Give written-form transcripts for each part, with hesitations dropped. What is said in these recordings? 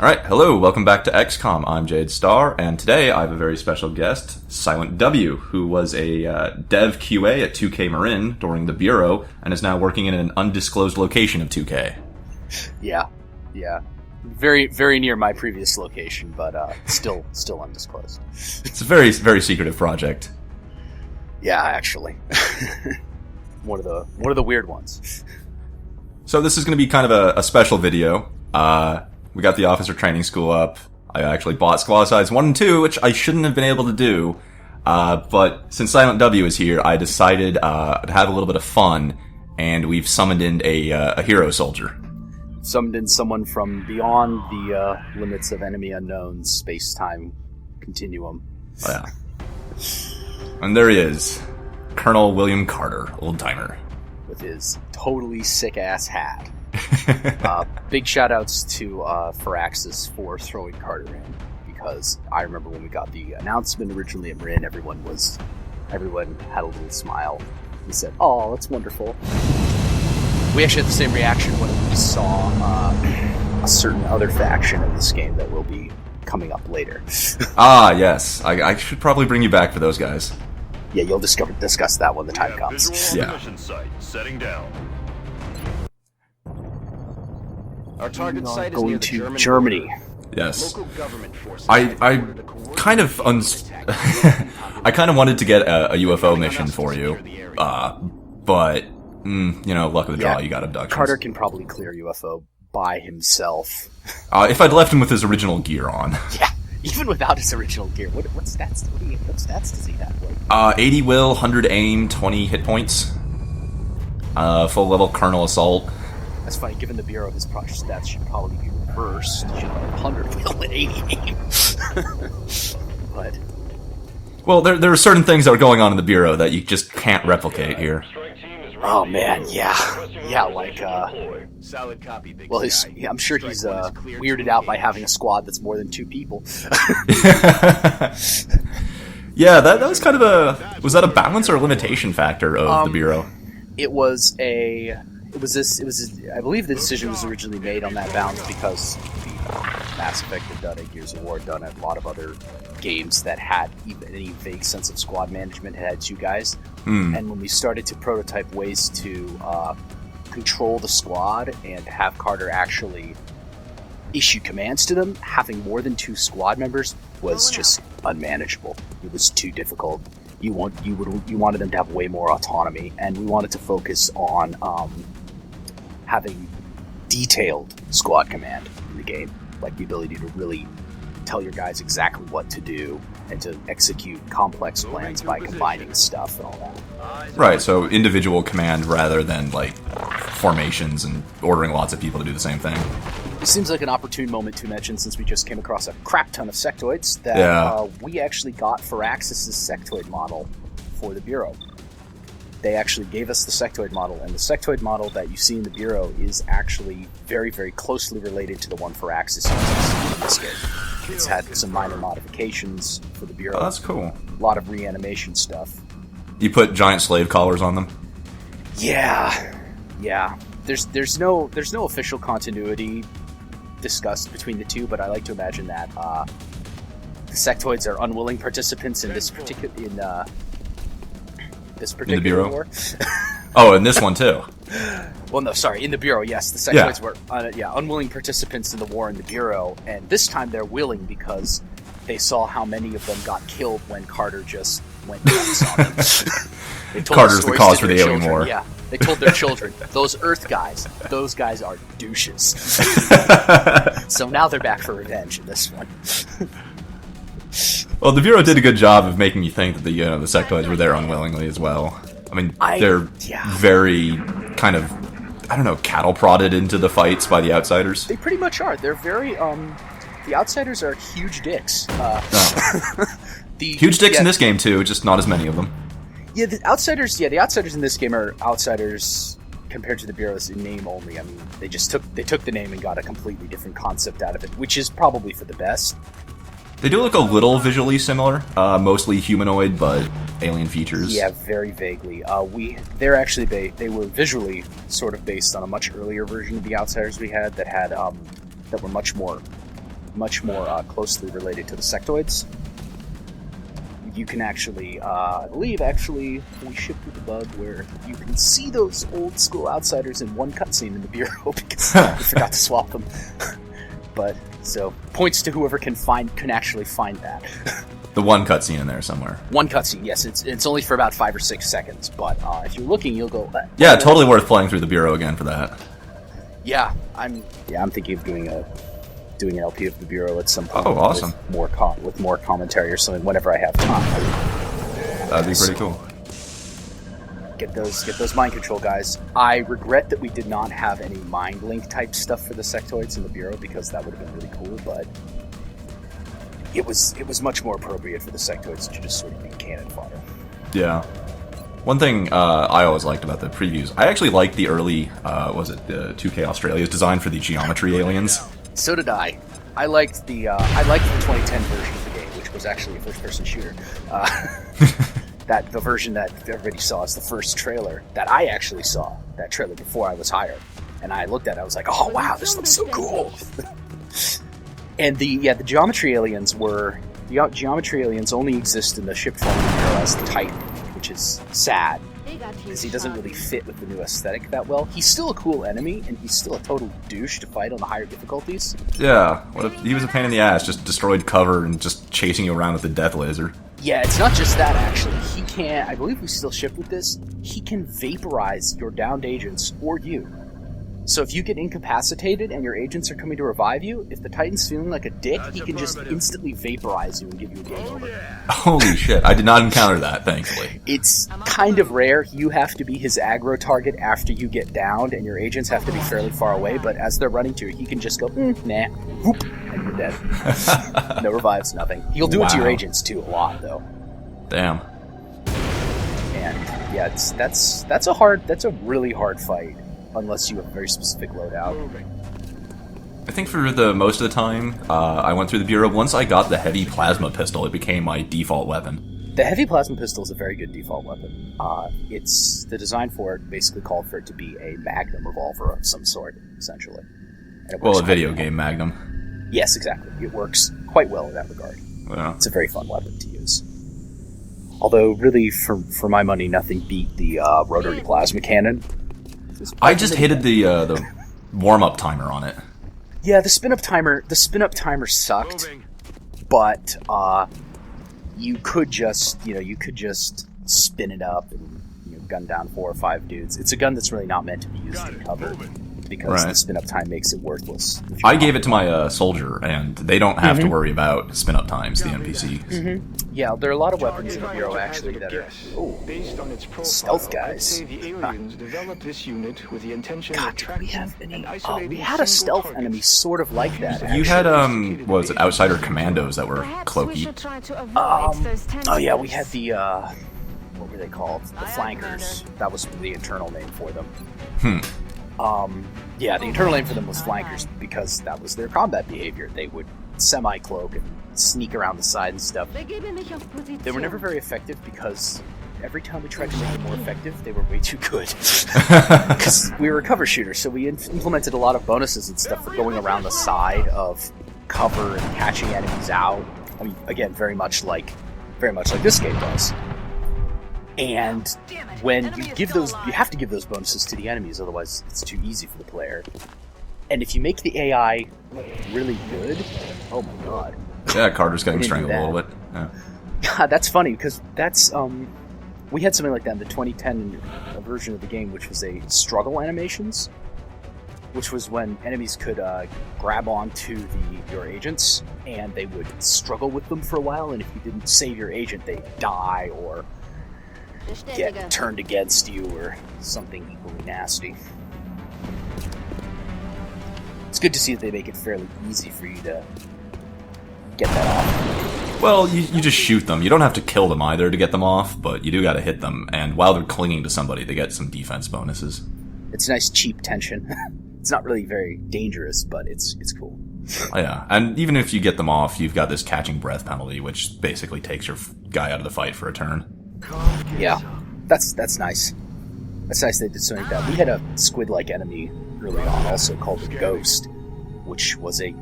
Alright, hello, welcome back to XCom. I'm Jade Starr, and today I have a very special guest, Silent W, who was a dev QA at 2K Marin during the Bureau, and is now working in an undisclosed location of 2K. Yeah. Very, very near my previous location, but still undisclosed. It's a very, very secretive project. Yeah, actually. one of the weird ones. So this is going to be kind of a special video. We got the Officer Training School up. I actually bought Squad Sides 1 and 2, which I shouldn't have been able to do. But since Silent W is here, I decided to have a little bit of fun, and we've summoned in a hero soldier. Summoned in someone from beyond the limits of Enemy Unknown's space-time continuum. Oh, yeah. And there he is. Colonel William Carter, old-timer. With his totally sick-ass hat. Big shout-outs to Firaxis for throwing Carter in, because I remember when we got the announcement originally at Marin, everyone had a little smile. He said, "Oh, that's wonderful." We actually had the same reaction when we saw a certain other faction in this game that will be coming up later. Ah, yes. I should probably bring you back for those guys. Yeah, you'll discuss that when the time comes. Yeah. Mission site setting down. Our target site is near the to Germany. Yes. Local government forces. I kind of I kind of wanted to get a UFO mission for you, but luck of the draw, you got abductions. Carter can probably clear UFO by himself. If I'd left him with his original gear on. Yeah, even without his original gear. What stats does he have? 80 will, 100 aim, 20 hit points. Full level Colonel Assault. That's funny, given the Bureau, his project stats should probably be reversed. He should have 100 will and 80 aim. But... Well, there are certain things that are going on in the Bureau that you just can't replicate here. Oh man, yeah, like, Solid copy, big well, I'm sure he's weirded out by having a squad that's more than 2 people. Yeah, that was kind of was that a balance or a limitation factor of the Bureau? I believe the decision was originally made on that balance because Mass Effect had done it, Gears of War had done it, a lot of other games that had even any vague sense of squad management had 2 guys. And when we started to prototype ways to control the squad and have Carter actually issue commands to them, having more than 2 squad members was just unmanageable. It was too difficult. You wanted them to have way more autonomy, and we wanted to focus on having detailed squad command in the game, like the ability to really tell your guys exactly what to do and to execute complex plans by combining stuff and all that. Right, so individual command rather than like formations and ordering lots of people to do the same thing. It seems like an opportune moment to mention, since we just came across a crap ton of sectoids, that we actually got Firaxis' sectoid model for the Bureau. They actually gave us the sectoid model, and the sectoid model that you see in the Bureau is actually very, very closely related to the one Firaxis uses in this game. It's had some minor modifications for the Bureau. Oh, that's cool. A lot of reanimation stuff. You put giant slave collars on them? Yeah. There's no official continuity discussed between the two, but I like to imagine that the sectoids are unwilling participants in this particular in the Bureau? war. Oh, and this one too. Well, no, sorry, in the Bureau, yes. The sectoids were unwilling participants in the war in the Bureau, and this time they're willing because they saw how many of them got killed when Carter just went nuts on them. Carter's the cause for the alien war. Yeah, they told their children, those Earth guys, those guys are douches. So now they're back for revenge in this one. Well, the Bureau did a good job of making you think that the sectoids were there unwillingly as well. I mean, they're very kind of, cattle prodded into the fights by the Outsiders. They pretty much are. They're very, the Outsiders are huge dicks. Huge dicks in this game too, just not as many of them. Yeah, the Outsiders in this game are Outsiders compared to the Bureau's in name only. I mean, they took the name and got a completely different concept out of it, which is probably for the best. They do look a little visually similar, mostly humanoid, but alien features. Yeah, very vaguely. They were visually sort of based on a much earlier version of the Outsiders we had that were much more much more closely related to the sectoids. You can actually, I believe actually, we shipped with the bug where you can see those old school outsiders in one cutscene in the bureau because we forgot to swap them. But so points to whoever can actually find that. The one cutscene in there somewhere. One cutscene, yes. It's only for about 5 or 6 seconds, but if you're looking, you'll go. Yeah, totally worth playing through the bureau again for that. Yeah, I'm thinking of doing an LP of the bureau at some point. Oh, awesome! With more commentary or something whenever I have time. That'd be pretty cool. Get those mind control guys. I regret that we did not have any mind link type stuff for the sectoids in the bureau because that would have been really cool, but it was much more appropriate for the sectoids to just sort of be cannon fodder. Yeah. One thing I always liked about the previews, I actually liked the early, was it the 2K Australia's design for the geometry aliens? So did I. I liked the 2010 version of the game, which was actually a first-person shooter. The version that everybody saw is the first trailer that I actually saw. That trailer before I was hired, and I looked at it. I was like, "Oh wow, this looks so cool!" And the geometry aliens only exist in the ship form as the Titan, which is sad because he doesn't really fit with the new aesthetic that well. He's still a cool enemy, and he's still a total douche to fight on the higher difficulties. Yeah, what if he was a pain in the ass, just destroyed cover and just chasing you around with the death laser. Yeah, it's not just that, actually. He can, I believe we still ship with this, he can vaporize your downed agents or you. So if you get incapacitated and your agents are coming to revive you, if the Titan's feeling like a dick, he can just instantly vaporize you and give you a game over. Holy shit, I did not encounter that, thankfully. It's kind of rare. You have to be his aggro target after you get downed, and your agents have to be fairly far away, but as they're running to you, he can just go, nah, whoop, and you're dead. No revives, nothing. He'll do it to your agents, too, a lot, though. Damn. And, yeah, that's a really hard fight. Unless you have a very specific loadout. I think for the most of the time, I went through the bureau. Once I got the heavy plasma pistol, it became my default weapon. The heavy plasma pistol is a very good default weapon. It's the design for it basically called for it to be a magnum revolver of some sort, essentially. Well, a video game magnum. Yes, exactly. It works quite well in that regard. Yeah. It's a very fun weapon to use. Although, really, for my money, nothing beat the rotary plasma cannon. I just hated the warm-up timer on it. Yeah, the spin-up timer sucked, but you could just spin it up and gun down 4 or 5 dudes. It's a gun that's really not meant to be used in cover because the spin-up time makes it worthless. I gave it to my soldier, and they don't have to worry about spin-up times, the NPCs. Mm-hmm. Yeah, there are a lot lot of weapons in the bureau actually that are stealth guys. We had a stealth enemy sort of like that. Actually. You had what was it, outsider commandos that were cloaky? Oh yeah, we had the what were they called? The flankers. That was the internal name for them. Yeah, the internal name for them was flankers because that was their combat behavior. They would semi-cloak and sneak around the side and stuff. They were never very effective because every time we tried to make them more effective, they were way too good. Because we were a cover shooter, so we implemented a lot of bonuses and stuff for going around the side of cover and catching enemies out. I mean, again, very much like this game does. And when you give those, you have to give those bonuses to the enemies, otherwise it's too easy for the player. And if you make the AI really good, oh my god. Yeah, Carter's getting strangled a little bit. Yeah. God, that's funny, because that's, we had something like that in the 2010 version of the game, which was a struggle animations, which was when enemies could grab onto your agents, and they would struggle with them for a while, and if you didn't save your agent, they'd die, or get turned against you, or something equally nasty. It's good to see that they make it fairly easy for you to get that off. Well, you just shoot them. You don't have to kill them either to get them off, but you do gotta hit them, and while they're clinging to somebody, they get some defense bonuses. It's nice, cheap tension. It's not really very dangerous, but it's cool. Oh, yeah, and even if you get them off, you've got this catching breath penalty, which basically takes your guy out of the fight for a turn. Yeah, that's nice. That's nice they did something like that. We had a squid-like enemy early on also called the Ghost, which was a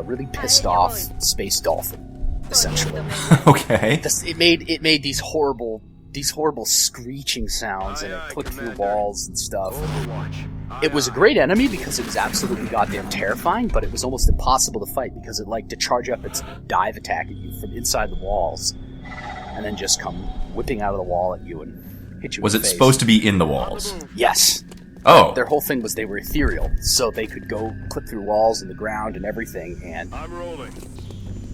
really pissed off space dolphin, essentially. Okay. It made these horrible screeching sounds, and it clicked through walls and stuff. It was a great enemy because it was absolutely goddamn terrifying, but it was almost impossible to fight because it liked to charge up its dive attack at you from inside the walls, and then just come whipping out of the wall at you and hit you. Was in it the face. supposed to be in the walls? Yes. Oh. Their whole thing was they were ethereal, so they could go clip through walls and the ground and everything, and I'm rolling.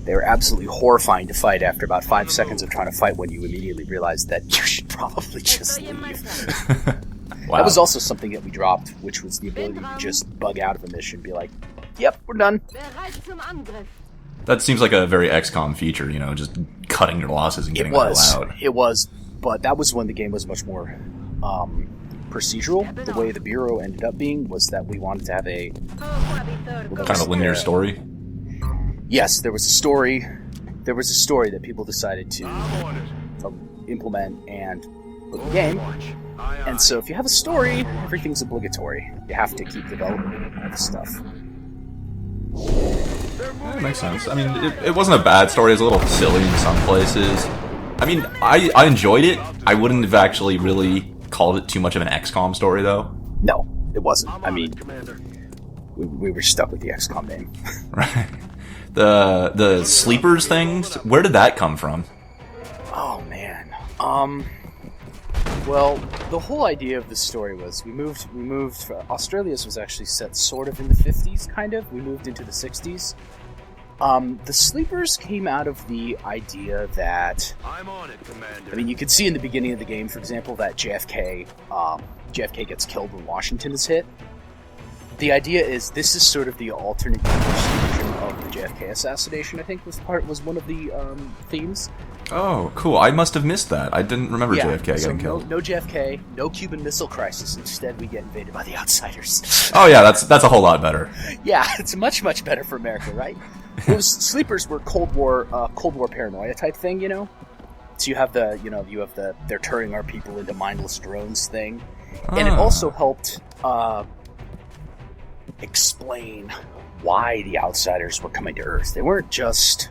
they were absolutely horrifying to fight after about 5 seconds of trying to fight when you immediately realized that you should probably just leave. Wow. That was also something that we dropped, which was the ability to just bug out of a mission and be like, yep, we're done. That seems like a very XCOM feature, just cutting your losses and getting the hell out. It was, but that was when the game was much more procedural. The way the Bureau ended up being was that we wanted to have a... Kind of a linear story? Yes, there was a story. There was a story that people decided to implement and put in the game. And so if you have a story, everything's obligatory. You have to keep developing all the stuff. That makes sense. I mean, it wasn't a bad story. It was a little silly in some places. I mean, I enjoyed it. I wouldn't have actually really called it too much of an XCOM story, though. No, it wasn't. I mean, we were stuck with the XCOM name. Right. The sleepers things, where did that come from? Oh, man. Well, the whole idea of the story was we moved. Australia's was actually set sort of in the 50s, kind of. We moved into the 60s. The sleepers came out of the idea that... I'm on it, Commander. I mean, you can see in the beginning of the game, for example, that JFK gets killed when Washington is hit. The idea is this is sort of the alternate version of the JFK assassination, I think was one of the themes. Oh, cool. I must have missed that. I didn't remember JFK getting killed. No JFK, no Cuban Missile Crisis. Instead, we get invaded by the outsiders. Oh yeah, that's a whole lot better. Yeah, it's much better for America, right? Those sleepers were Cold War paranoia type thing, So you have they're turning our people into mindless drones thing, and it also helped explain why the outsiders were coming to Earth. They weren't just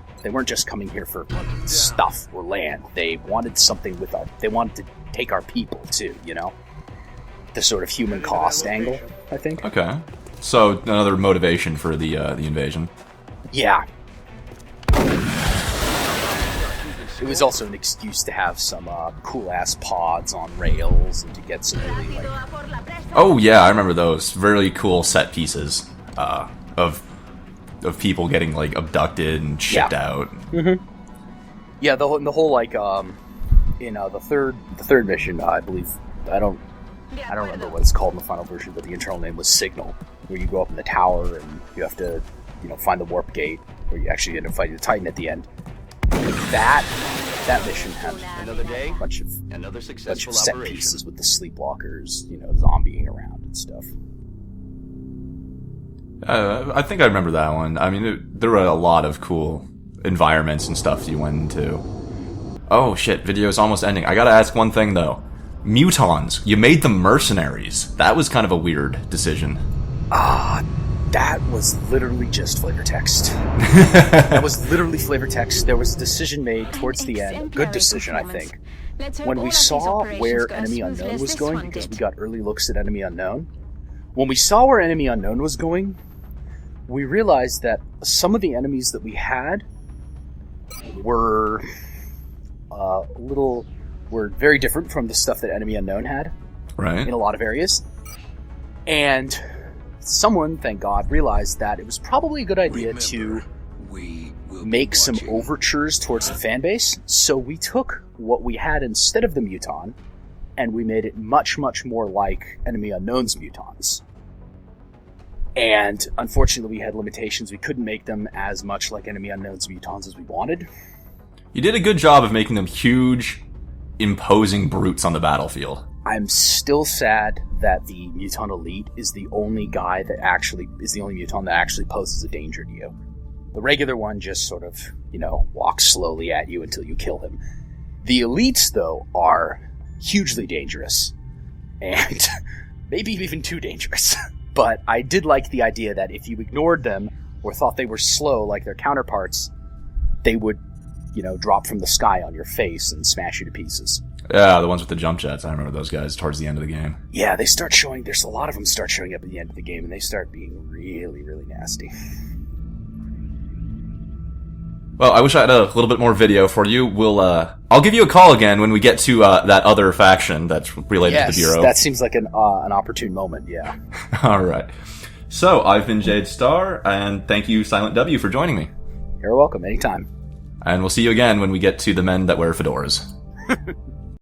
coming here for stuff or land. They wanted something they wanted to take our people too, The sort of human cost angle, I think. Okay. So another motivation for the invasion. Yeah. It was also an excuse to have some cool-ass pods on rails and to get some really, Oh yeah, I remember those. Very cool set pieces of people getting, abducted and shipped out. Mm-hmm. Yeah, the whole in the third mission, I believe, I don't remember what it's called in the final version, but the internal name was Signal, where you go up in the tower and you have to, find the warp gate, where you actually end up fighting the Titan at the end. That mission had Another day, a bunch of successful set operation. pieces with the sleepwalkers, zombieing around and stuff. I think I remember that one. I mean, there were a lot of cool environments and stuff you went into. Oh shit, video's almost ending. I gotta ask one thing though. Mutons, you made them mercenaries. That was kind of a weird decision. That was literally just flavor text. That was literally flavor text. There was a decision made towards the end, a good decision, I think. When we saw where Enemy Unknown was going, because we got early looks at Enemy Unknown, when we saw where Enemy Unknown was going, we realized that some of the enemies that we had were very different from the stuff that Enemy Unknown had. Right. In a lot of areas. And someone, thank God, realized that it was probably a good idea to make some overtures towards the fan base. So we took what we had instead of the Muton, and we made it much, much more like Enemy Unknown's Mutons. And unfortunately, we had limitations. We couldn't make them as much like Enemy Unknown's Mutons as we wanted. You did a good job of making them huge, imposing brutes on the battlefield. I'm still sad that the Muton Elite is the only Muton that actually poses a danger to you. The regular one just sort of, walks slowly at you until you kill him. The Elites, though, are hugely dangerous. And maybe even too dangerous. But I did like the idea that if you ignored them, or thought they were slow like their counterparts, they would, drop from the sky on your face and smash you to pieces. Yeah, the ones with the jump jets. I remember those guys towards the end of the game. Yeah, they start showing, there's a lot of them start showing up at the end of the game, and they start being really, really nasty. Well, I wish I had a little bit more video for you. I'll give you a call again when we get to that other faction that's related to the Bureau. That seems like an opportune moment, yeah. All right. So, I've been Jade Star, and thank you, Silent W, for joining me. You're welcome, anytime. And we'll see you again when we get to the men that wear fedoras.